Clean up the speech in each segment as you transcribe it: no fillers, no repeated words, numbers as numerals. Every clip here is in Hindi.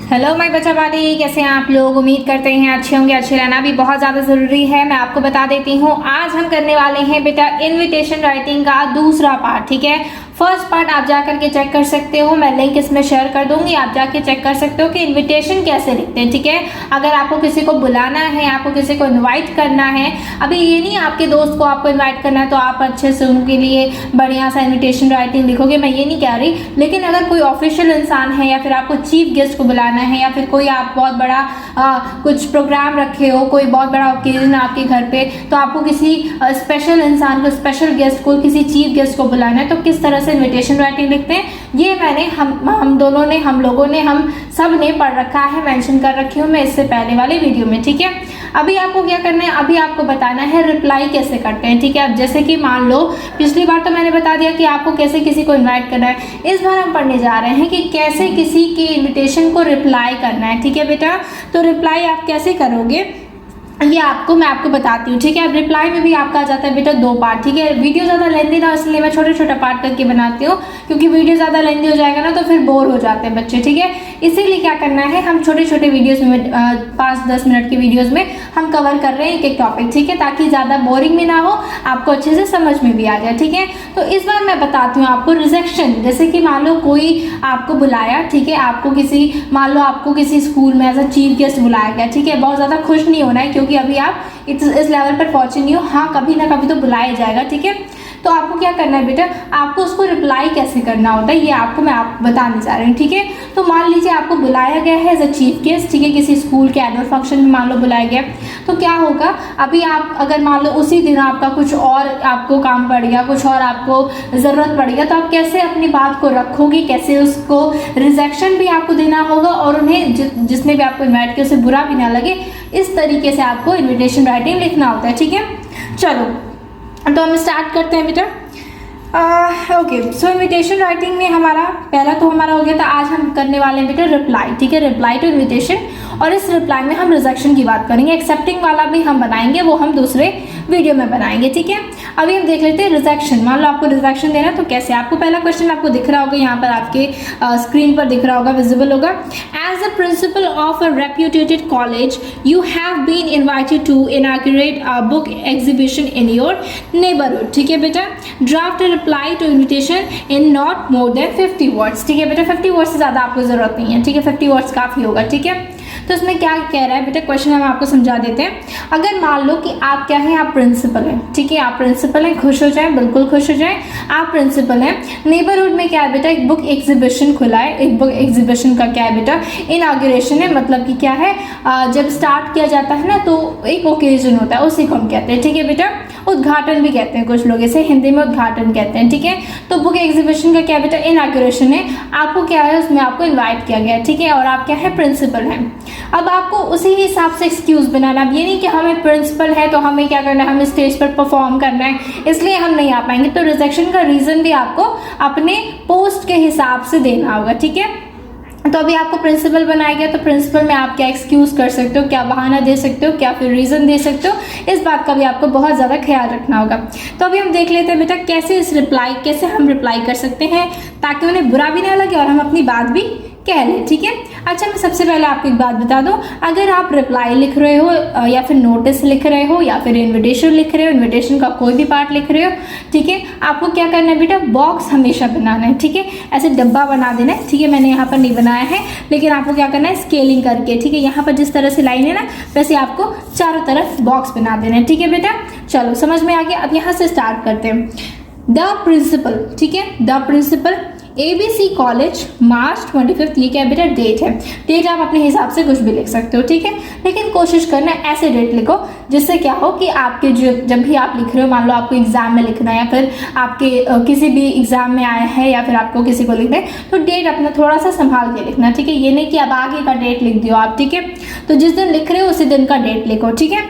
हेलो माय बच्चा वाली, कैसे हैं आप लोग। उम्मीद करते हैं अच्छे होंगे। अच्छे रहना भी बहुत ज़्यादा ज़रूरी है। मैं आपको बता देती हूँ, आज हम करने वाले हैं बेटा इनविटेशन राइटिंग का दूसरा पार्ट। ठीक है, फर्स्ट पार्ट आप जा करके चेक कर सकते हो, मैं लिंक इसमें शेयर कर दूंगी, आप जाके चेक कर सकते हो कि इनविटेशन कैसे लिखते हैं। ठीक है, अगर आपको किसी को बुलाना है, आपको किसी को इनवाइट करना है, अभी ये नहीं आपके दोस्त को आपको इनवाइट करना है तो आप अच्छे से उनके लिए बढ़िया सा इनविटेशन राइटिंग लिखोगे, मैं ये नहीं कह रही। लेकिन अगर कोई ऑफिशियल इंसान है या फिर आपको चीफ गेस्ट को बुलाना है या फिर कोई आप बहुत बड़ा कुछ प्रोग्राम रखे हो, कोई बहुत बड़ा ओकेजन आपके घर पे, तो आपको किसी स्पेशल इंसान को, स्पेशल गेस्ट को, किसी चीफ गेस्ट को बुलाना है तो किस तरह से इनविटेशन राइटिंग लिखते हैं, ये मैंने हम लोगों ने हम सब ने पढ़ रखा है, मेंशन कर रखी हूँ मैं इससे पहले वाले वीडियो में। ठीक है, अभी आपको क्या करना है, अभी आपको बताना है रिप्लाई कैसे करते हैं। ठीक है, अब जैसे कि मान लो पिछली बार तो मैंने बता दिया कि आपको कैसे किसी को इनवाइट करना है, इस बार हम पढ़ने जा रहे हैं कि कैसे किसी के इनविटेशन को रिप्लाई करना है। ठीक है बेटा, तो रिप्लाई आप कैसे करोगे ये मैं आपको बताती हूँ। ठीक है, अब रिप्लाई में भी आपका आ जाता है बेटा दो पार्ट। ठीक है, वीडियो ज़्यादा लेंदी ना, इसलिए मैं छोटे छोटे पार्ट करके बनाती हूँ, क्योंकि वीडियो ज़्यादा लेंदी हो जाएगा ना तो फिर बोर हो जाते हैं बच्चे। ठीक है, इसीलिए क्या करना है, हम छोटे छोटे वीडियोज़ में 5-10 मिनट की वीडियोज़ में हम कवर कर रहे हैं एक एक टॉपिक। ठीक है, ताकि ज़्यादा बोरिंग भी ना हो, आपको अच्छे से समझ में भी आ जाए। ठीक है, तो इस बार मैं बताती हूँ आपको रिजेक्शन। जैसे कि मान लो कोई आपको बुलाया, ठीक है, मान लो आपको किसी स्कूल में एज अ चीफ गेस्ट बुलाया गया। ठीक है, बहुत ज़्यादा खुश नहीं होना है क्योंकि अभी आप इस लेवल पर पहुंचे नहीं हो, हाँ कभी ना कभी तो बुलाया जाएगा। ठीक है, तो आपको क्या करना है बेटा, आपको उसको रिप्लाई कैसे करना होता है ये मैं बताने जा रही हूँ। ठीक है, तो मान लीजिए आपको बुलाया गया है एज अ चीफ गेस्ट, ठीक है, किसी स्कूल के एनुअल फंक्शन में मान लो बुलाया गया, तो क्या होगा, अभी आप अगर मान लो उसी दिन आपका कुछ और आपको काम पड़ गया, कुछ और आपको ज़रूरत पड़ गया, तो आप कैसे अपनी बात को रखोगे, कैसे उसको रिजेक्शन भी आपको देना होगा और उन्हें जिसने भी आपको इन्वाइट किया उसे बुरा भी ना लगे, इस तरीके से आपको इन्विटेशन राइटिंग लिखना होता है। ठीक है, चलो तो हम स्टार्ट करते हैं बेटा। ओके, सो इनविटेशन राइटिंग में हमारा पहला तो हमारा हो गया था, आज हम करने वाले हैं बेटा रिप्लाई। ठीक है, रिप्लाई टू इनविटेशन, और इस रिप्लाई में हम रिजेक्शन की बात करेंगे, एक्सेप्टिंग वाला भी हम बनाएंगे, वो हम दूसरे वीडियो में बनाएंगे। ठीक है, अभी हम देख लेते हैं रिजेक्शन। मान लो आपको रिजेक्शन देना तो कैसे, आपको पहला क्वेश्चन आपको दिख रहा होगा, यहाँ पर आपके स्क्रीन पर दिख रहा होगा, विजिबल होगा। As a principal of a reputed college you have been invited to inaugurate a book exhibition in your neighbourhood. ठीक है बेटा, draft reply to invitation in not more than 50 words. ठीक है बेटा, 50 वर्ड्स से ज़्यादा आपको ज़रूरत नहीं है। ठीक है, 50 वर्ड्स काफ़ी होगा। ठीक है, तो इसमें क्या कह रहा है बेटा, क्वेश्चन हम आपको समझा देते हैं। अगर मान लो कि आप क्या हैं, आप प्रिंसिपल हैं। ठीक है, आप प्रिंसिपल हैं, खुश हो जाएं, बिल्कुल खुश हो जाएं, आप प्रिंसिपल हैं। नेबरहुड में क्या है बेटा, एक बुक एग्जीबिशन खुला है। एक बुक एग्जीबिशन का क्या है बेटा, इनॉग्रेशन है, मतलब कि क्या है, जब स्टार्ट किया जाता है ना तो एक ओकेजन होता है, उसी को हम कहते हैं। ठीक है बेटा, उद्घाटन भी कहते हैं कुछ लोग, इसे हिंदी में उद्घाटन कहते हैं। ठीक है, तो बुक एग्जीबिशन का क्या बेटा, इनॉग्रेशन है, आपको क्या है, उसमें आपको इन्वाइट किया गया। ठीक है, और आप क्या है, प्रिंसिपल हैं। अब आपको उसी हिसाब से एक्सक्यूज़ बनाना, अब ये नहीं कि हमें प्रिंसिपल है तो हमें क्या करना है, हमें स्टेज पर परफॉर्म करना है इसलिए हम नहीं आ पाएंगे, तो रिजेक्शन का रीज़न भी आपको अपने पोस्ट के हिसाब से देना होगा। ठीक है, तो अभी आपको प्रिंसिपल बनाया गया, तो प्रिंसिपल में आप क्या एक्सक्यूज़ कर सकते हो, क्या बहाना दे सकते हो, क्या फिर रीज़न दे सकते हो, इस बात का भी आपको बहुत ज़्यादा ख्याल रखना होगा। तो अभी हम देख लेते हैं बेटा कैसे हम रिप्लाई कर सकते हैं ताकि उन्हें बुरा भी ना लगे और हम अपनी बात भी कह लें। ठीक है, अच्छा मैं सबसे पहले आपको एक बात बता दूं, अगर आप रिप्लाई लिख रहे हो या फिर नोटिस लिख रहे हो या फिर इनविटेशन लिख रहे हो, इनविटेशन का कोई भी पार्ट लिख रहे हो, ठीक है, आपको क्या करना है बेटा, बॉक्स हमेशा बनाना है। ठीक है, ऐसे डब्बा बना देना है। ठीक है, मैंने यहाँ पर नहीं बनाया है, लेकिन आपको क्या करना है, स्केलिंग करके, ठीक है, यहाँ पर जिस तरह से लाइन है ना, वैसे आपको चारों तरफ बॉक्स बना देना है। ठीक है बेटा, चलो समझ में आ गया। अब यहाँ से स्टार्ट करते हैं। द प्रिंसिपल, ठीक है, द प्रिंसिपल ABC कॉलेज मार्च 25, ये क्या है बेटा, डेट है। डेट आप अपने हिसाब से कुछ भी लिख सकते हो। ठीक है, लेकिन कोशिश करना ऐसे डेट लिखो जिससे क्या हो कि आपके जब भी आप लिख रहे हो, मान लो आपको एग्जाम में लिखना है या फिर आपके किसी भी एग्जाम में आया है या फिर आपको किसी को लिखना है, तो डेट अपना थोड़ा सा संभाल के लिखना। ठीक है, ये नहीं कि अब आगे का डेट लिख दियो आप। ठीक है, तो जिस दिन लिख रहे हो उसी दिन का डेट लिखो। ठीक है,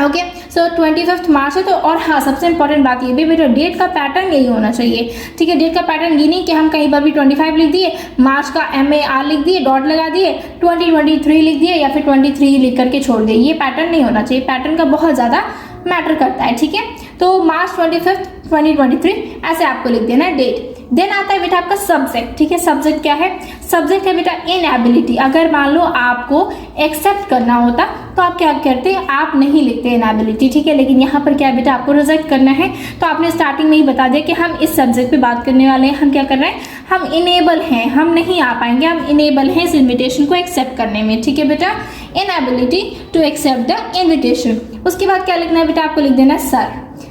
ओके, सो 25 मार्च है। तो और हाँ, सबसे इंपॉर्टेंट बात ये भी बेटा, डेट का पैटर्न यही होना चाहिए। ठीक है, डेट का पैटर्न ये नहीं कि हम कहीं पर भी 25 लिख दिए, मार्च का MAR लिख दिए, डॉट लगा दिए, 2023 लिख दिए या फिर 23 लिख करके छोड़ दिए, ये पैटर्न नहीं होना चाहिए। पैटर्न का बहुत ज़्यादा मैटर करता है। ठीक है, तो मार्च 25, 2023 ऐसे आपको लिख देना है डेट। देन आता है बेटा आपका सब्जेक्ट, ठीक है। सब्जेक्ट क्या है? सब्जेक्ट है बेटा इनएबिलिटी। अगर मान लो आपको एक्सेप्ट करना होता तो आप क्या करते? आप नहीं लिखते इनएबिलिटी, ठीक है। लेकिन यहाँ पर क्या है बेटा, आपको रिजेक्ट करना है, तो आपने स्टार्टिंग में ही बता दिया कि हम इस सब्जेक्ट पे बात करने वाले हैं। हम क्या कर रहे हैं? हम इनेबल हैं, हम नहीं आ पाएंगे, हम इनेबल हैं इस इन्विटेशन को एक्सेप्ट करने में, ठीक है बेटा। Inability to accept the invitation. उसके बाद क्या लिखना है बेटा? आपको लिख देना है सर,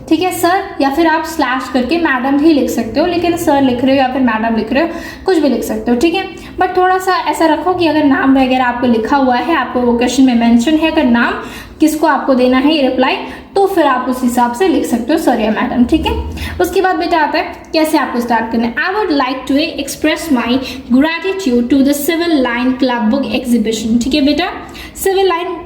ठीक है। सर, या फिर आप स्लैश करके मैडम भी लिख सकते हो, लेकिन सर लिख रहे हो या फिर मैडम लिख रहे हो, कुछ भी लिख सकते हो, ठीक है। बट थोड़ा सा ऐसा रखो कि अगर नाम वगैरह आपको लिखा हुआ है, आपको वो क्वेश्चन में मेंशन है, अगर नाम किसको आपको देना है ये रिप्लाई, तो फिर आप उस हिसाब से लिख सकते हो सर या मैडम, ठीक है। उसके बाद बेटा आता है कैसे आपको स्टार्ट करना है। I would like to express my gratitude to the civil line club book exhibition, ठीक है बेटा। Civil line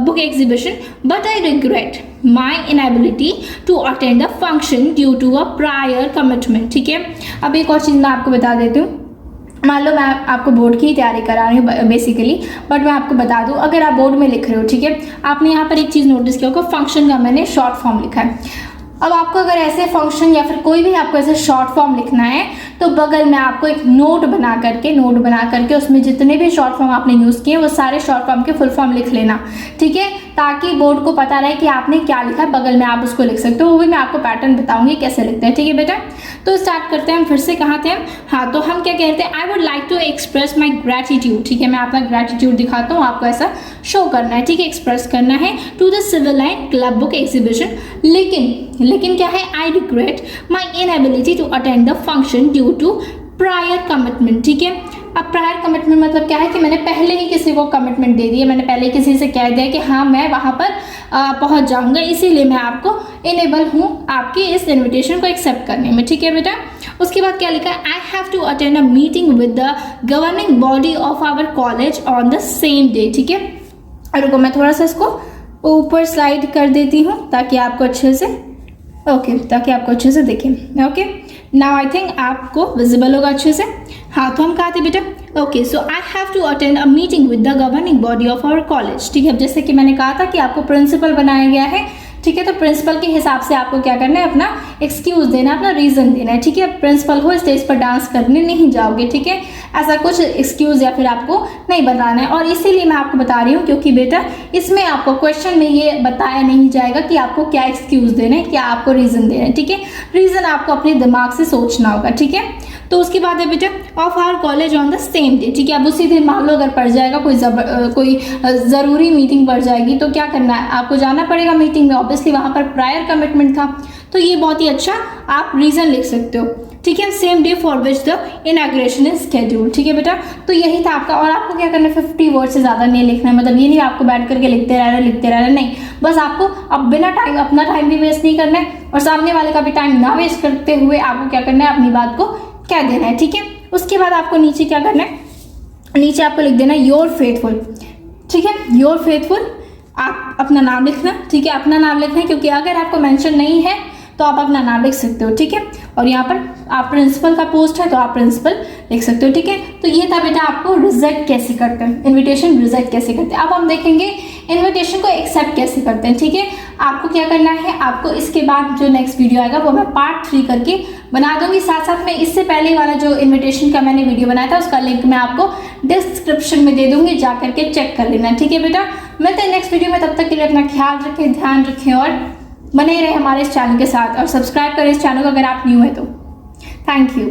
book exhibition, but I regret my inability to attend the function due to a prior commitment, ठीक है। अब एक और चीज़ मैं आपको बता देती हूँ। मान लो मैं आपको बोर्ड की तैयारी करा रही हूँ बेसिकली, बट मैं आपको बता दूँ, अगर आप बोर्ड में लिख रहे हो, ठीक है, आपने यहाँ पर एक चीज़ नोटिस किया होगा, फंक्शन का मैंने शॉर्ट फॉर्म लिखा है। अब आपको अगर ऐसे फंक्शन या फिर कोई भी आपको ऐसे शॉर्ट फॉर्म लिखना है तो बगल में आपको एक नोट बना करके उसमें जितने भी शॉर्ट फॉर्म आपने यूज़ किए वो सारे शॉर्ट फॉर्म के फुल फॉर्म लिख लेना, ठीक है, ताकि बोर्ड को पता रहे कि आपने क्या लिखा है। बगल में आप उसको लिख सकते हो, वो भी मैं आपको पैटर्न बताऊंगी कैसे लिखते हैं, ठीक है बेटा। तो स्टार्ट करते हैं हम फिर से, कहाँ थे हम? हाँ, तो हम क्या कहते हैं? I would like to express my gratitude, ठीक है। मैं अपना ग्रैटिट्यूड दिखाता हूँ, आपको ऐसा शो करना है, ठीक है, एक्सप्रेस करना है to the civil line club book exhibition. लेकिन क्या है? I regret my inability to attend the function due to prior commitment, ठीक है। अब प्रायर कमिटमेंट मतलब क्या है कि मैंने पहले ही किसी को कमिटमेंट दे दी है, मैंने पहले किसी से कह दिया कि हाँ मैं वहाँ पर पहुँच जाऊँगा, इसीलिए मैं आपको इनेबल हूँ आपकी इस इन्विटेशन को एक्सेप्ट करने में, ठीक है बेटा। उसके बाद क्या लिखा है? I have to attend a meeting with the governing body of our college on the same day, ठीक है। और रुको मैं थोड़ा सा इसको ऊपर स्लाइड कर देती हूँ ताकि आपको अच्छे से ताकि आपको अच्छे से देखें। ओके, नाउ आई थिंक आपको विजिबल होगा अच्छे से। हाँ, तो हम कहा थे बेटा, okay, so I have to attend a meeting with the governing body of our college, ठीक है। अब जैसे कि मैंने कहा था कि आपको प्रिंसिपल बनाया गया है, ठीक है, तो प्रिंसिपल के हिसाब से आपको क्या करना है? अपना एक्सक्यूज देना, अपना रीजन देना है, ठीक है। प्रिंसिपल हो, स्टेज पर डांस करने नहीं जाओगे, ठीक है, ऐसा कुछ एक्सक्यूज या फिर आपको नहीं बताना है। और इसीलिए मैं आपको बता रही हूँ क्योंकि बेटा इसमें आपको क्वेश्चन में ये बताया नहीं जाएगा कि आपको क्या एक्सक्यूज देना है, क्या आपको रीजन देना है, ठीक है। रीजन आपको अपने दिमाग से सोचना होगा, ठीक है। तो उसके बाद है बेटा of our college on the same day, ठीक है। अब उसी दिन मान लो अगर पड़ जाएगा कोई ज़रूरी मीटिंग पड़ जाएगी तो क्या करना है? आपको जाना पड़ेगा मीटिंग में, ऑब्वियसली वहाँ पर प्रायर कमिटमेंट था, तो ये बहुत ही अच्छा आप रीज़न लिख सकते हो, ठीक है। Same day for which the inauguration is schedule, ठीक है बेटा। तो यही था आपका। और आपको क्या करना है? 50 वर्ड से ज़्यादा नहीं लिखना है, मतलब ये नहीं आपको बैठ करके लिखते रहना नहीं, बस आपको अब बिना टाइम, अपना टाइम भी वेस्ट नहीं करना है और सामने वाले का भी टाइम ना वेस्ट करते हुए आपको क्या करना है? अपनी बात को क्या देना है, ठीक है। उसके बाद आपको नीचे क्या करना है? नीचे आपको लिख देना योर फेथफुल, ठीक है, योर फेथफुल। आप अपना नाम लिखना, ठीक है, अपना नाम लिखना है क्योंकि अगर आपको मेंशन नहीं है तो आप अपना नाम लिख सकते हो, ठीक है। और यहाँ पर आप प्रिंसिपल का पोस्ट है तो आप प्रिंसिपल लिख सकते हो, ठीक है। तो ये था बेटा आपको रिजेक्ट कैसे करते हैं, इन्विटेशन रिजेक्ट कैसे करते हैं। अब हम देखेंगे इन्विटेशन को एक्सेप्ट कैसे करते हैं, ठीक है। आपको क्या करना है? आपको इसके बाद जो नेक्स्ट वीडियो आएगा वो मैं पार्ट 3 करके बना दूंगी। साथ साथ में इससे पहले वाला जो इन्विटेशन का मैंने वीडियो बनाया था उसका लिंक मैं आपको डिस्क्रिप्शन में दे दूंगी, जा करके चेक कर लेना, ठीक है बेटा। मिलते हैं नेक्स्ट वीडियो में, तब तक के लिए अपना ख्याल रखें, ध्यान रखें और बने रहे हमारे इस चैनल के साथ और सब्सक्राइब करें इस चैनल को अगर आप न्यू है तो। Thank you.